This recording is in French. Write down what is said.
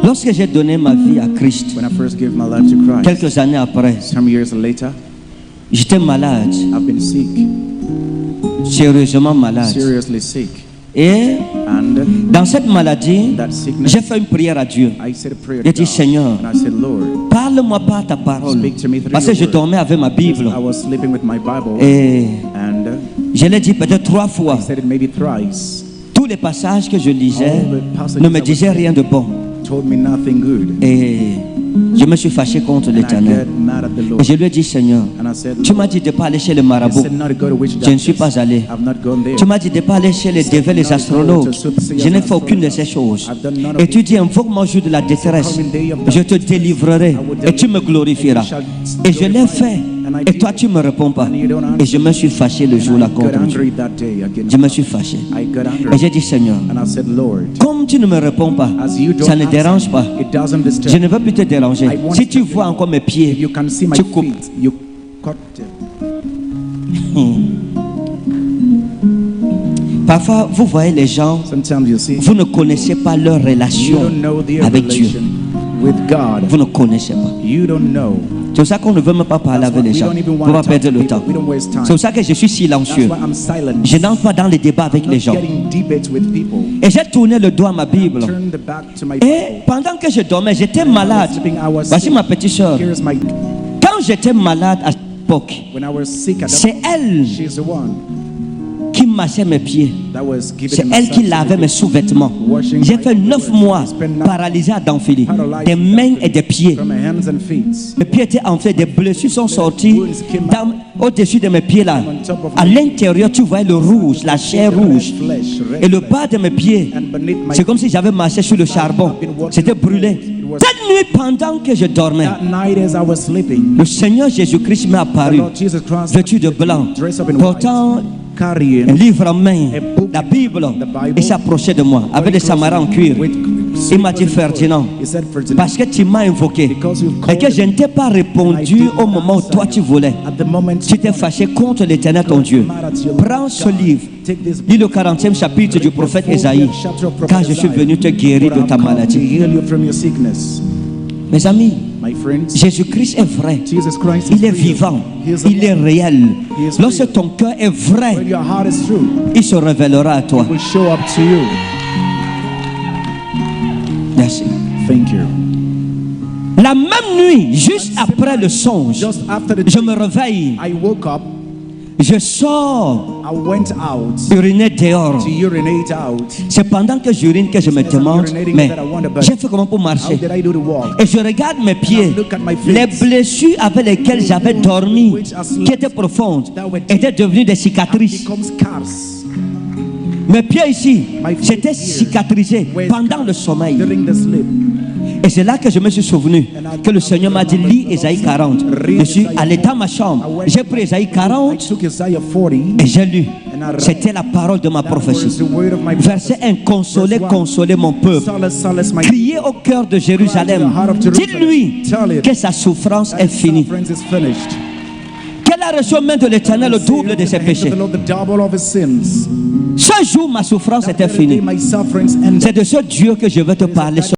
Lorsque j'ai donné ma vie à Christ, when I first gave my life to Christ, quelques années après, some years later, j'étais malade, I've been sick, sérieusement malade. seriously sick. Et And dans cette maladie, that sickness, j'ai fait une prière à Dieu. I said a prayer J'ai to dit, God, Seigneur, and I said, Lord, parle-moi par ta parole. speak to me through Parce que your je word. dormais avec ma Bible. I was sleeping with my Bible, Et and je l'ai dit peut-être 3 fois. I said it maybe thrice. Tous les passages que je lisais All the passages ne me I was disaient rien de bon. told me nothing good. Et je me suis fâché contre And I l'Éternel. get mad at the Et Lord. je lui ai dit, Seigneur, And I said, tu m'as dit de ne pas aller chez les I marabouts. said not to go to witch Je ne suis doctors. pas allé. I've not gone there. Tu m'as dit de ne pas aller chez les devins, les astrologues. Je n'ai fait aucune de ces choses. Et tu dis, invoque-moi jour de la détresse. Je te délivrerai et tu me glorifieras. Et je l'ai fait. Et toi, tu ne me réponds pas. Et je me suis fâché le jour-là I got contre Dieu. angry that day against Je me suis fâché. I got Et angry. j'ai dit, Seigneur, And I said, Lord, comme tu ne me réponds pas, as you don't ça ne answer dérange pas. me, it doesn't Je disturb. ne veux plus te déranger. I want Si tu to- vois encore mes If pieds, you can see my tu coupes. feet, you cut them. Parfois, vous voyez les gens, Sometimes you see, vous ne connaissez pas leur you relation don't know their avec Dieu. relation with God. Vous ne connaissez pas. You don't know. C'est pour ça qu'on ne veut même pas parler That's avec why les we gens. don't even On va want to talk perdre to le people. temps. We don't waste time. C'est pour ça que je suis That's silencieux. why I'm silent. Je n'entre pas dans les débats avec I'm les not gens. getting debates with people. Et j'ai tourné le dos à ma Bible. Turn the back to my Et Bible. pendant que je dormais, j'étais When I was malade. sleeping, I was Voici sick. ma petite soeur. Here's my. Quand j'étais malade à cette époque, When I was sick at that c'est moment, elle she's the one qui massait mes pieds. that was giving C'est me elle qui massage lavait to mes the sous-vêtements. washing J'ai my fait 9 underwear. mois Spend 9 paralysé à Danfili. paralyzed Des mains down et des pieds. from my hands and feet. Mes pieds étaient enflés, des blessures sont sorties au-dessus de mes pieds là. À l'intérieur, tu vois le rouge, la chair rouge. Et le bas de mes pieds, c'est comme si j'avais marché sur le charbon. C'était brûlé. Cette nuit, pendant que je dormais, That night as I was sleeping, le Seigneur Jésus-Christ m'est the apparu, Lord Jesus Christ vêtu de blanc, dressed up in portant white, carrying un livre en main, la Bible. Il s'est approché de moi avec des samarins en cuir. Il m'a dit, Ferdinand, He said, Ferdinand, parce que tu m'as invoqué because you've et que called je ne t'ai pas répondu au moment où toi tu voulais. at the moment Tu t'es fâché contre l'Éternel ton Dieu. Prends ce livre, take this lis le 40e chapitre du prophète Ésaïe, car je suis venu te guérir de ta to maladie. heal you from your sickness. Mes amis, My friends, Jésus-Christ est vrai. Jesus Christ Il est is real. vivant. He is Il est alive. réel. He is Lorsque real. ton cœur est When vrai, your heart is true, il se révélera à toi. it will show up to you. Merci. Thank you. La même nuit, juste après le songe, Just after the je me réveille. I woke up, Je sors I went out uriner dehors. to urinate out. C'est pendant que j'urine que je me demande, mais j'ai fait comment pour How marcher? did I do the walk? Et je regarde mes pieds. Les blessures avec lesquelles j'avais dormi, qui étaient profondes, étaient devenues des cicatrices. Becomes scars Mes pieds ici, j'étais cicatrisé pendant le sommeil. during the sleep. Et c'est là que je me suis souvenu que le Seigneur m'a dit, lis Ésaïe 40. Je suis allé dans ma chambre, j'ai pris Ésaïe I 40 took Isaiah 40. et j'ai lu. C'était la parole de ma That was prophétie. the word of my Verset 1, consolez, consolez mon peuple. Solace, solace my Criez au cœur de Jérusalem. Dites-lui que sa souffrance est finie. Friends is finished. Qu'elle a reçu main de l'Éternel le double de ses péchés. The Lord, the double of his sins. Ce jour, ma souffrance était That very day finie. my sufferings ended. C'est de ce Dieu que je veux te parler.